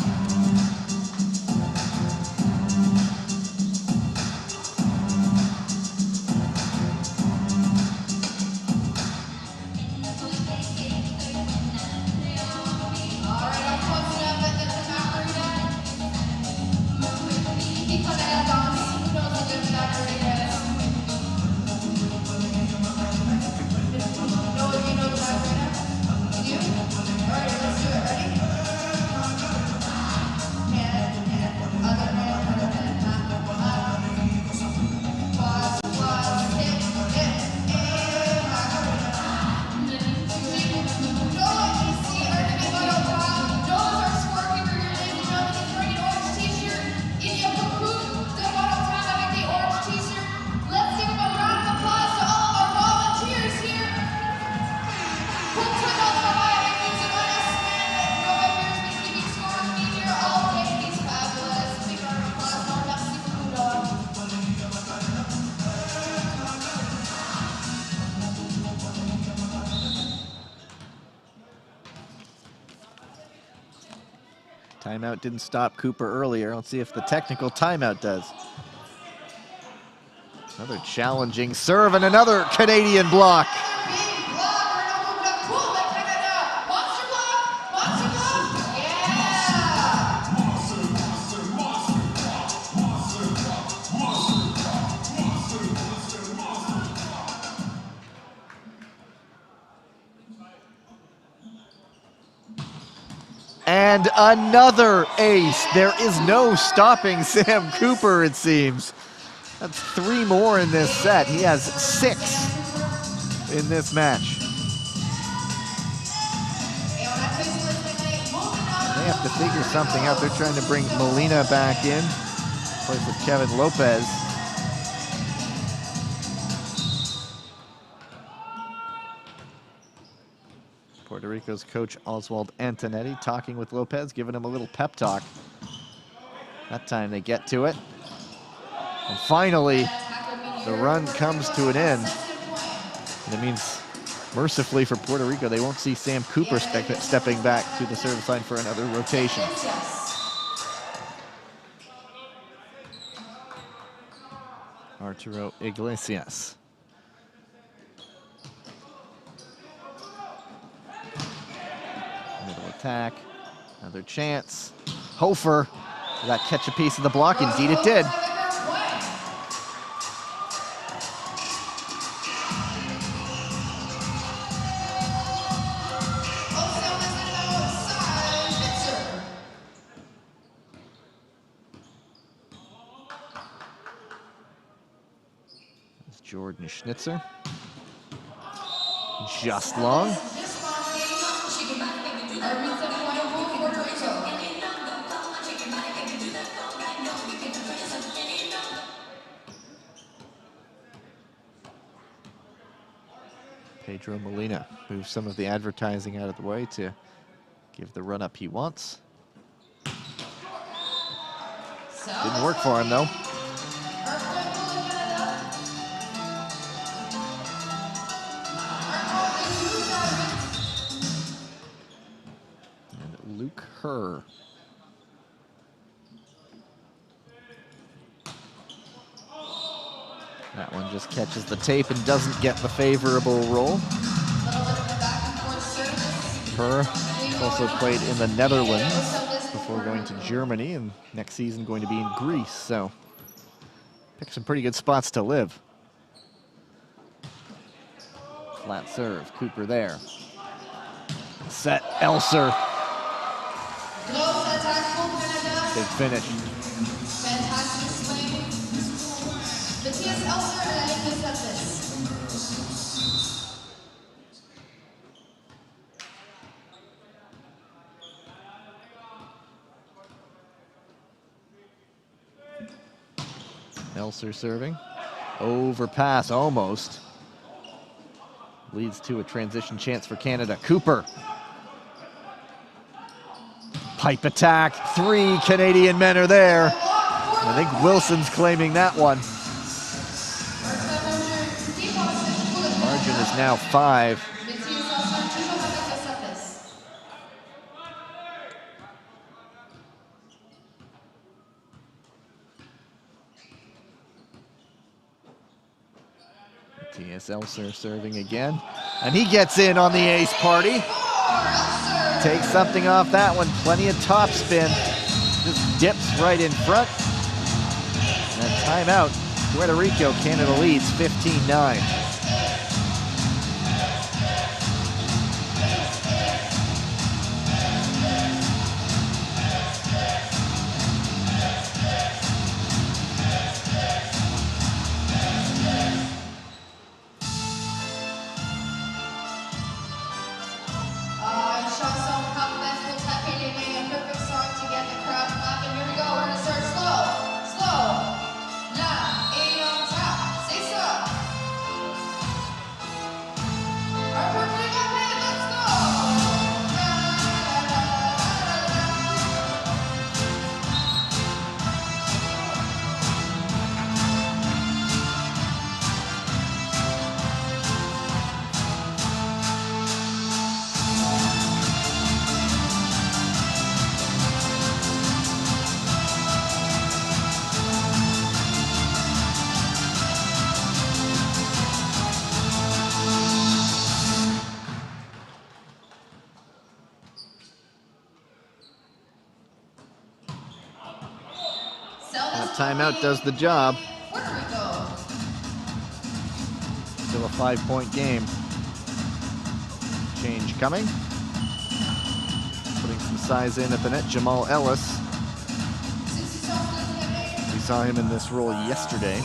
Timeout didn't stop Cooper earlier. Let's see if the technical timeout does. Another challenging serve and another Canadian block. And another ace. There is no stopping Sam Cooper, it seems. That's 3 more in this set. He has 6 in this match. They have to figure something out. They're trying to bring Molina back in place of Kevin Lopez. Puerto Rico's coach Oswald Antonetti talking with Lopez, giving him a little pep talk. That time they get to it. And finally, the run comes to an end. And it means, mercifully for Puerto Rico, they won't see Sam Cooper stepping back to the service line for another rotation. Arturo Iglesias. Middle attack, another chance. Hofer, did that catch a piece of the block? Indeed it did. That's Jordan Schnitzer. Just long. Pedro Molina moves some of the advertising out of the way to give the run-up he wants. Didn't work for him, though. And Luke Herr. That one just catches the tape and doesn't get the favorable roll. Puerto also played in the Netherlands before going to Germany, and next season going to be in Greece, so pick some pretty good spots to live. Flat serve, Cooper there. Set, Elser. Big finish.
Fantastic swing. Matthias Elser and Nico Septis.
Elser serving. Overpass, almost. Leads to a transition chance for Canada. Cooper. Pipe attack. 3 Canadian men are there. I think Wilson's claiming that one. Margin is now 5. T.S. Elser serving again. And he gets in on the ace party. Takes something off that one. Plenty of topspin. Just dips right in front. And timeout. Puerto Rico, Canada leads 15-9. Timeout does the job. Still a 5-point game. Change coming. Putting some size in at the net, Jamal Ellis. We saw him in this role yesterday.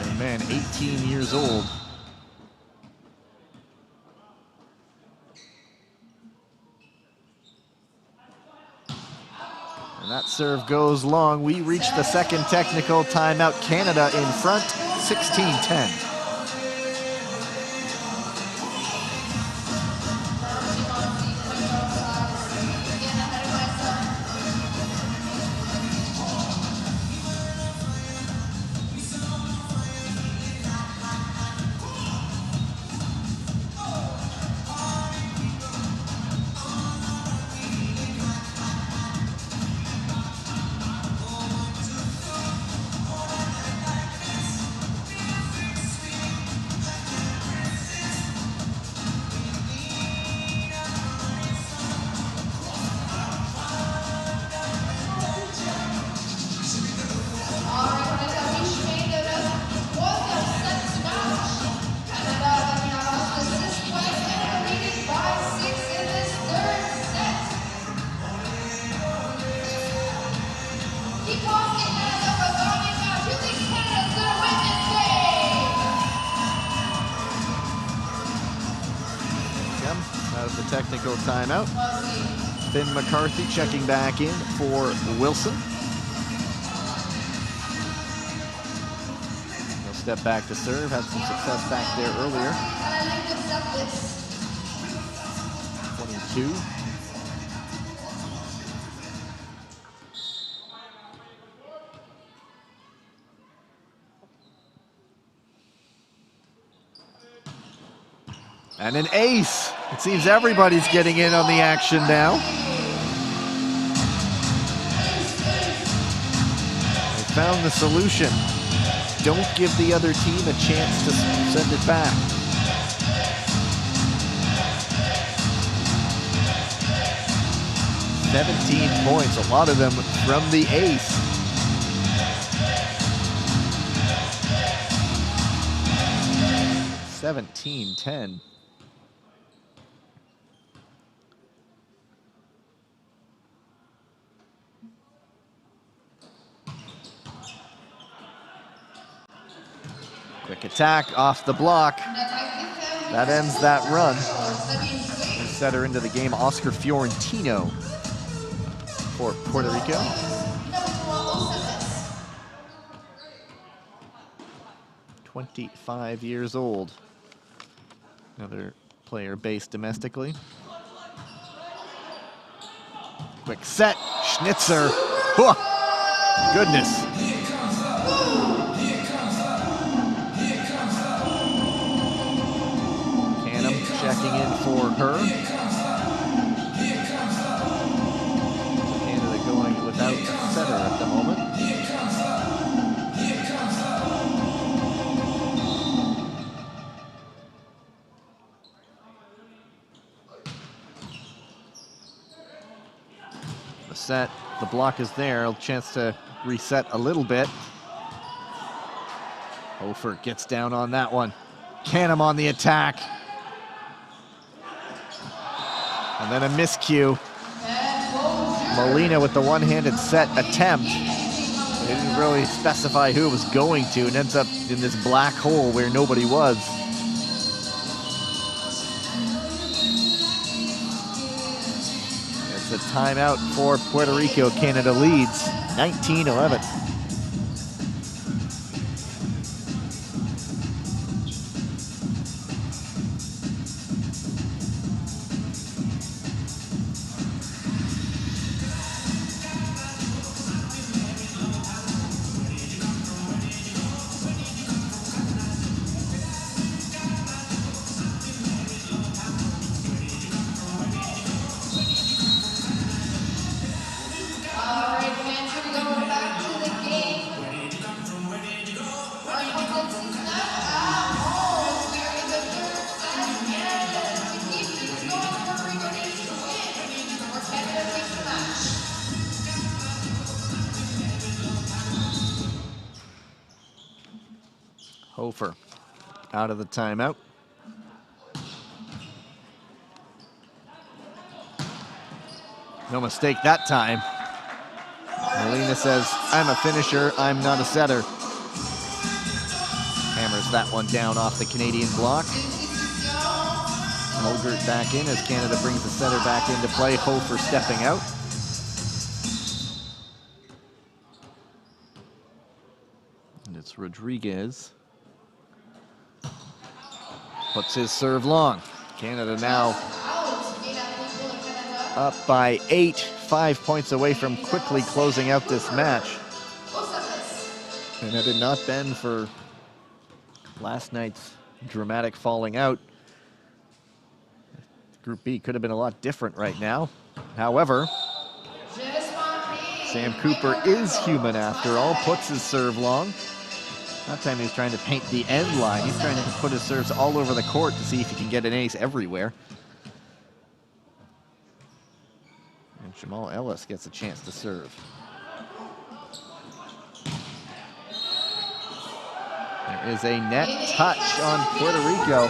Young man, 18 years old. And that serve goes long. We reach the second technical timeout. Canada in front, 16-10. Technical timeout. Finn McCarthy checking back in for Wilson. He'll step back to serve, had some success back there earlier. 22. And an ace. It seems everybody's getting in on the action now. found the solution. Don't give the other team a chance to send it back. $17 points, a lot of them from the ace. $17-10. Quick attack off the block. That ends that run. Setter into the game, Oscar Fiorentino for Puerto Rico. 25 years old. Another player based domestically. Quick set, Schnitzer. Whoa. Goodness. Checking in for her. Canada going without a setter at the moment. The set, the block is there. A chance to reset a little bit. Hofer gets down on that one. Canham on the attack. And then a miscue. Molina with the one-handed set attempt. They didn't really specify who it was going to, and ends up in this black hole where nobody was. It's a timeout for Puerto Rico. Canada leads 19-11. Hofer out of the timeout. No mistake that time. Molina says, I'm a finisher, I'm not a setter. Hammers that one down off the Canadian block. Mogert back in as Canada brings the setter back into play. Hofer stepping out. And it's Rodriguez. Puts his serve long. Canada now up by 8, 5 points away from quickly closing out this match. And had it not been for last night's dramatic falling out, Group B could have been a lot different right now. However, Sam Cooper is human after all, puts his serve long. That time he was trying to paint the end line. He's trying to put his serves all over the court to see if he can get an ace everywhere. And Jamal Ellis gets a chance to serve. There is a net touch on Puerto Rico.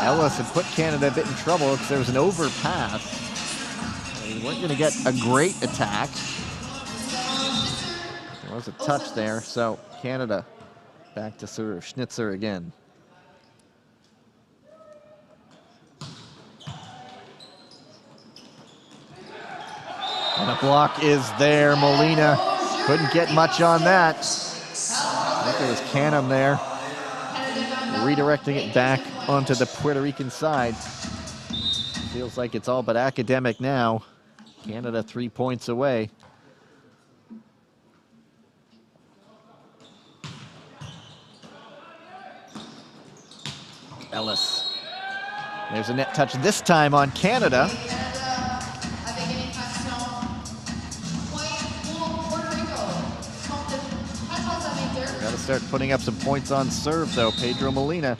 Ellis had put Canada a bit in trouble because there was an overpass. They weren't going to get a great attack. There was a touch there, so Canada back to serve. Schnitzer again. And a block is there. Molina couldn't get much on that. I think it was Canham there. Redirecting it back onto the Puerto Rican side. Feels like it's all but academic now. Canada 3 points away. Ellis. There's a net touch this time on Canada. start putting up some points on serve, though. Pedro Molina.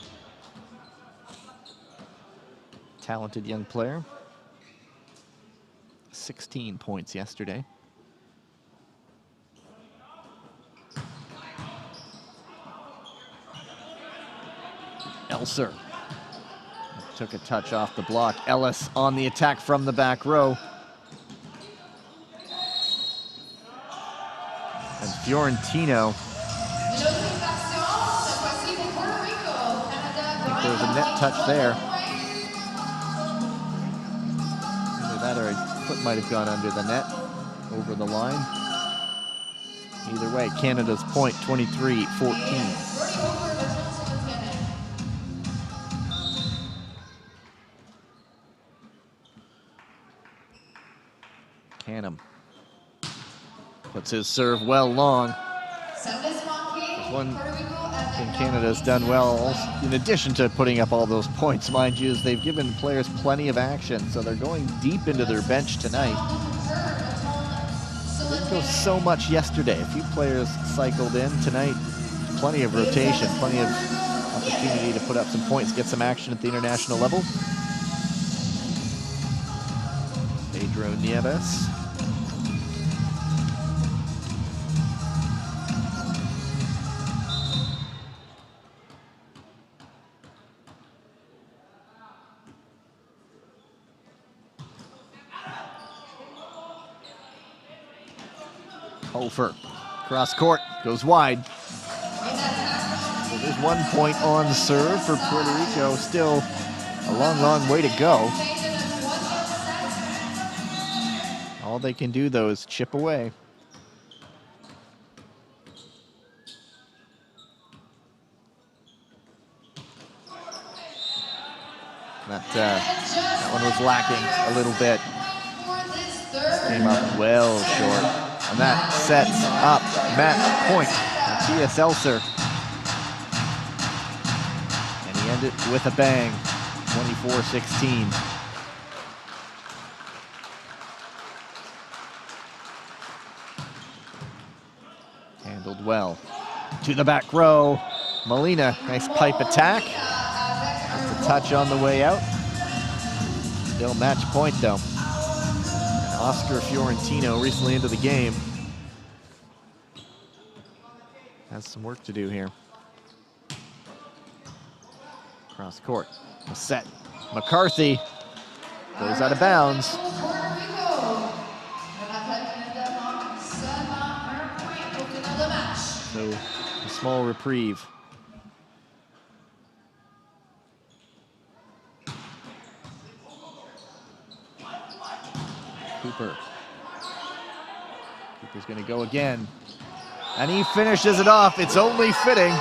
Talented young player. 16 points yesterday. Elser took a touch off the block. Ellis on the attack from the back row. And Fiorentino. I think there was a net touch there. Either that or a foot might have gone under the net, over the line. Either way, Canada's point, 23-14. Canham puts his serve well long. One thing Canada's done well, in addition to putting up all those points, mind you, is they've given players plenty of action, so they're going deep into their bench tonight. Didn't go so much yesterday. A few players cycled in tonight. Plenty of rotation, plenty of opportunity to put up some points, get some action at the international level. Pedro Nieves. Hofer, cross court, goes wide. So there's 1 point on the serve for Puerto Rico. Still a long, long way to go. All they can do, though, is chip away. That one was lacking a little bit. Came up well short. And that sets up match point. Matthias Elser. And he ended with a bang, 24-16. Handled well. To the back row. Molina, nice pipe attack. Just a touch on the way out. Still match point, though. Oscar Fiorentino, recently into the game, has some work to do here. Cross court, a set. McCarthy goes out of bounds. So a small reprieve. Cooper. Cooper's going to go again. And he finishes it off. It's only fitting.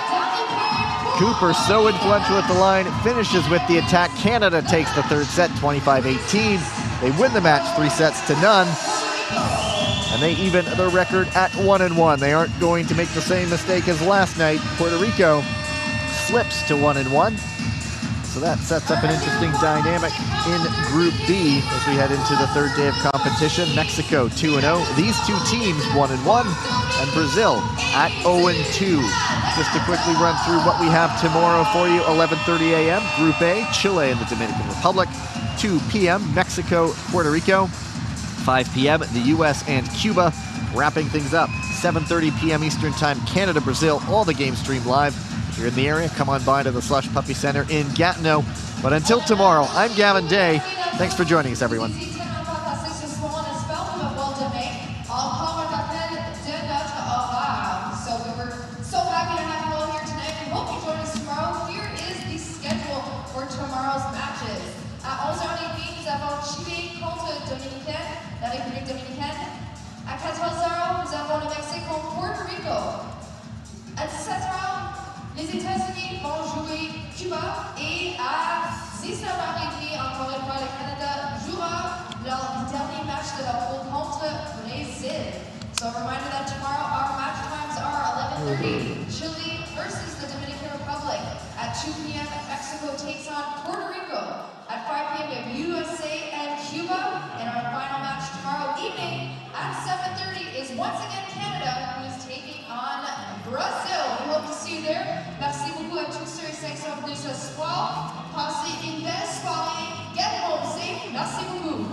Cooper so influential at the line, finishes with the attack. Canada takes the third set, 25-18. They win the match 3-0. And they even their record at 1-1. They aren't going to make the same mistake as last night. Puerto Rico slips to 1-1. So that sets up an interesting dynamic in Group B as we head into the third day of competition. Mexico 2-0. These two teams 1-1, and Brazil at 0-2. Just to quickly run through what we have tomorrow for you: 11:30 a.m. Group A, Chile and the Dominican Republic. 2 p.m. Mexico, Puerto Rico. 5 p.m. the U.S. and Cuba. Wrapping things up, 7:30 p.m. Eastern Time, Canada, Brazil. All the games streamed live. If you're in the area, come on by to the Slush Puppy Center in Gatineau. But until tomorrow, I'm Gavin Day. Thanks for joining us, everyone.
À 14h, nous avons le Mexique contre Puerto Rico. À 17h, les États-Unis vont jouer Cuba. Et à 19h30, encore une fois, le Canada jouera leur dernier match de la poule contre Brésil. So a reminder that tomorrow our match times are 11:30, Chile versus the Dominican Republic. At 2 p.m., Mexico takes on Puerto Rico. At 5 p.m., we have USA and Cuba. And our final match tomorrow evening at 7:30 is once again Canada, who is taking on Brazil. We hope to see here. Merci beaucoup à tous ceux et celles qui sont venus ce soir. Passez une belle soirée. Get home safe. Merci beaucoup.